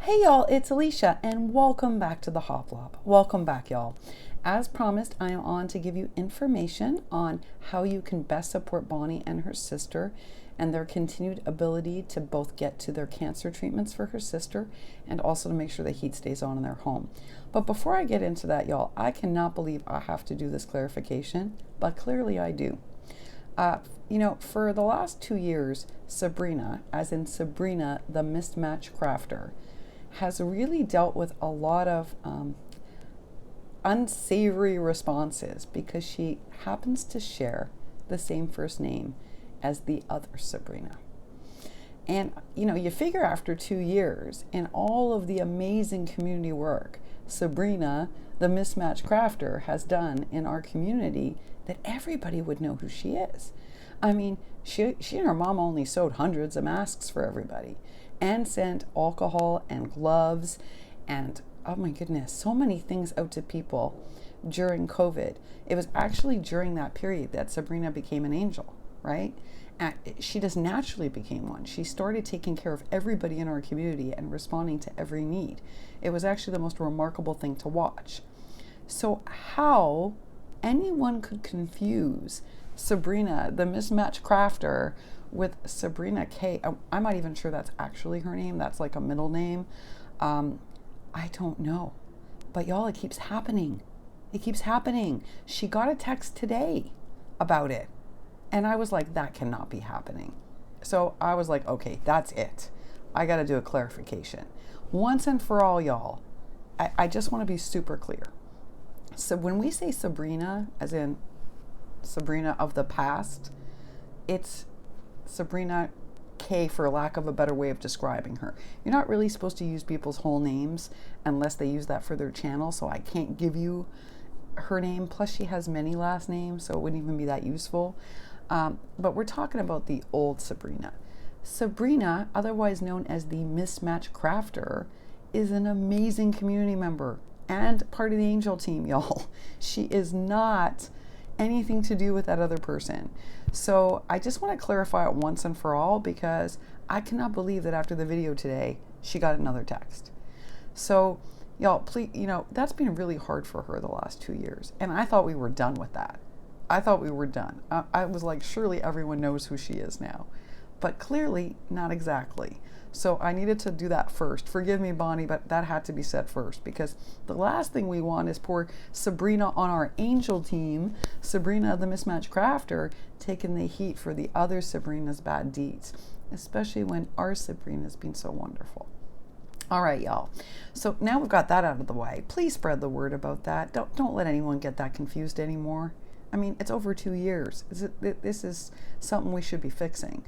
Hey y'all, it's Alicia and welcome back to the Hoplob. Welcome back, y'all. As promised, I am on to give you information on how you can best support Bonnie and her sister and their continued ability to both get to their cancer treatments for her sister and also to make sure the heat stays on in their home. But before I get into that, y'all, I cannot believe I have to do this clarification, but clearly I do. For the last 2 years, Sabrina, as in Sabrina the mismatch crafter, has really dealt with a lot of unsavory responses because she happens to share the same first name as the other Sabrina. And you figure after 2 years and all of the amazing community work Sabrina, the mismatch crafter, has done in our community, that everybody would know who she is. I mean, she and her mom only sewed hundreds of masks for everybody and sent alcohol and gloves and, oh my goodness, so many things out to people during COVID. It was actually during that period that Sabrina became an angel, right? And she just naturally became one. She started taking care of everybody in our community and responding to every need. It was actually the most remarkable thing to watch. So how anyone could confuse Sabrina, the mismatch crafter, with Sabrina K. I'm not even sure that's actually her name. That's like a middle name. I don't know. But y'all, it keeps happening. It keeps happening. She got a text today about it. And I was like, that cannot be happening. So I was like, okay, that's it. I got to do a clarification. Once and for all, y'all, I just want to be super clear. So when we say Sabrina, as in Sabrina of the past, it's Sabrina K, for lack of a better way of describing her. You're not really supposed to use people's whole names unless they use that for their channel, so I can't give you her name. Plus she has many last names, so it wouldn't even be that useful. But we're talking about the old Sabrina. Sabrina, otherwise known as the mismatch crafter, is an amazing community member and part of the angel team, y'all. She is not anything to do with that other person. So I just want to clarify it once and for all, because I cannot believe that after the video today, she got another text. So y'all, please, that's been really hard for her the last 2 years. And I thought we were done with that. I thought we were done. I was like, surely everyone knows who she is now. But clearly not exactly. So I needed to do that first. Forgive me, Bonnie, but that had to be said first, because the last thing we want is poor Sabrina on our angel team, Sabrina the mismatch crafter, taking the heat for the other Sabrina's bad deeds, especially when our Sabrina's been so wonderful. All right, y'all. So now we've got that out of the way. Please spread the word about that. Don't let anyone get that confused anymore. I mean, it's over 2 years. This is something we should be fixing.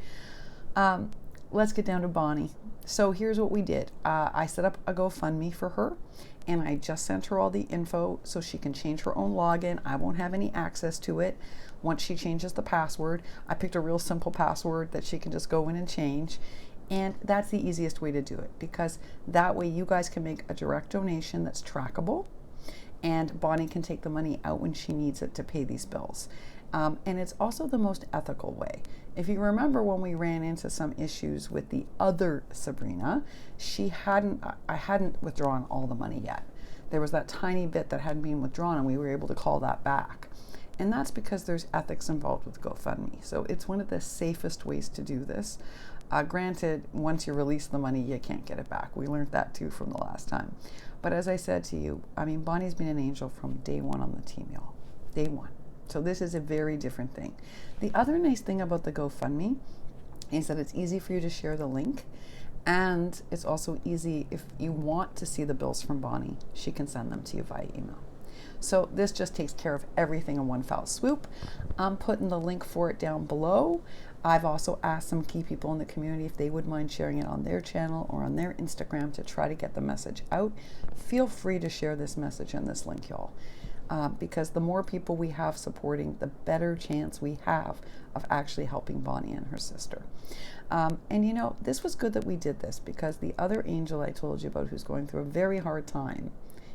Let's get down to Bonnie. So here's what we did. I set up a GoFundMe for her, and I just sent her all the info so she can change her own login. I won't have any access to it once she changes the password. I picked a real simple password that she can just go in and change. And that's the easiest way to do it, because that way you guys can make a direct donation that's trackable, and Bonnie can take the money out when she needs it to pay these bills. And it's also the most ethical way. If you remember when we ran into some issues with the other Sabrina, I hadn't withdrawn all the money yet. There was that tiny bit that hadn't been withdrawn, and we were able to call that back. And that's because there's ethics involved with GoFundMe. So it's one of the safest ways to do this. Granted, once you release the money, you can't get it back. We learned that too from the last time. But as I said to you, I mean, Bonnie's been an angel from day one on the team, y'all. Day one. So this is a very different thing. The other nice thing about the GoFundMe is that it's easy for you to share the link. And it's also easy, if you want to see the bills from Bonnie, she can send them to you via email. So this just takes care of everything in one foul swoop. I'm putting the link for it down below. I've also asked some key people in the community if they would mind sharing it on their channel or on their Instagram to try to get the message out. Feel free to share this message and this link, y'all. Because the more people we have supporting, the better chance we have of actually helping Bonnie and her sister. And this was good that we did this, because the other angel I told you about, who's going through a very hard time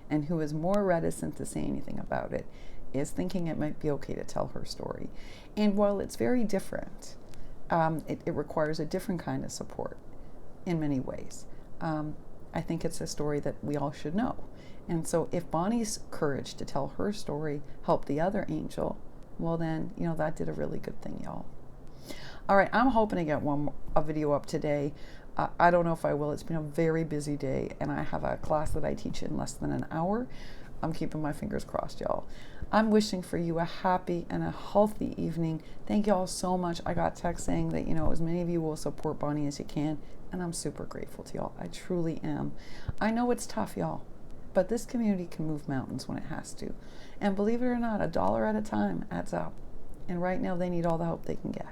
and who is more reticent to say anything about it, is thinking it might be okay to tell her story. And while it's very different, it requires a different kind of support in many ways. I think it's a story that we all should know. And so if Bonnie's courage to tell her story helped the other angel, well then, that did a really good thing, y'all. All right, I'm hoping to get a video up today. I don't know if I will. It's been a very busy day, and I have a class that I teach in less than an hour. I'm keeping my fingers crossed, y'all. I'm wishing for you a happy and a healthy evening. Thank y'all so much. I got text saying that, as many of you will support Bonnie as you can, and I'm super grateful to y'all. I truly am. I know it's tough, y'all, but this community can move mountains when it has to. And believe it or not, $1 at a time adds up. And right now, they need all the help they can get.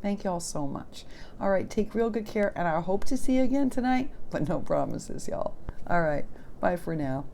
Thank y'all so much. All right, take real good care, and I hope to see you again tonight, but no promises, y'all. All right, bye for now.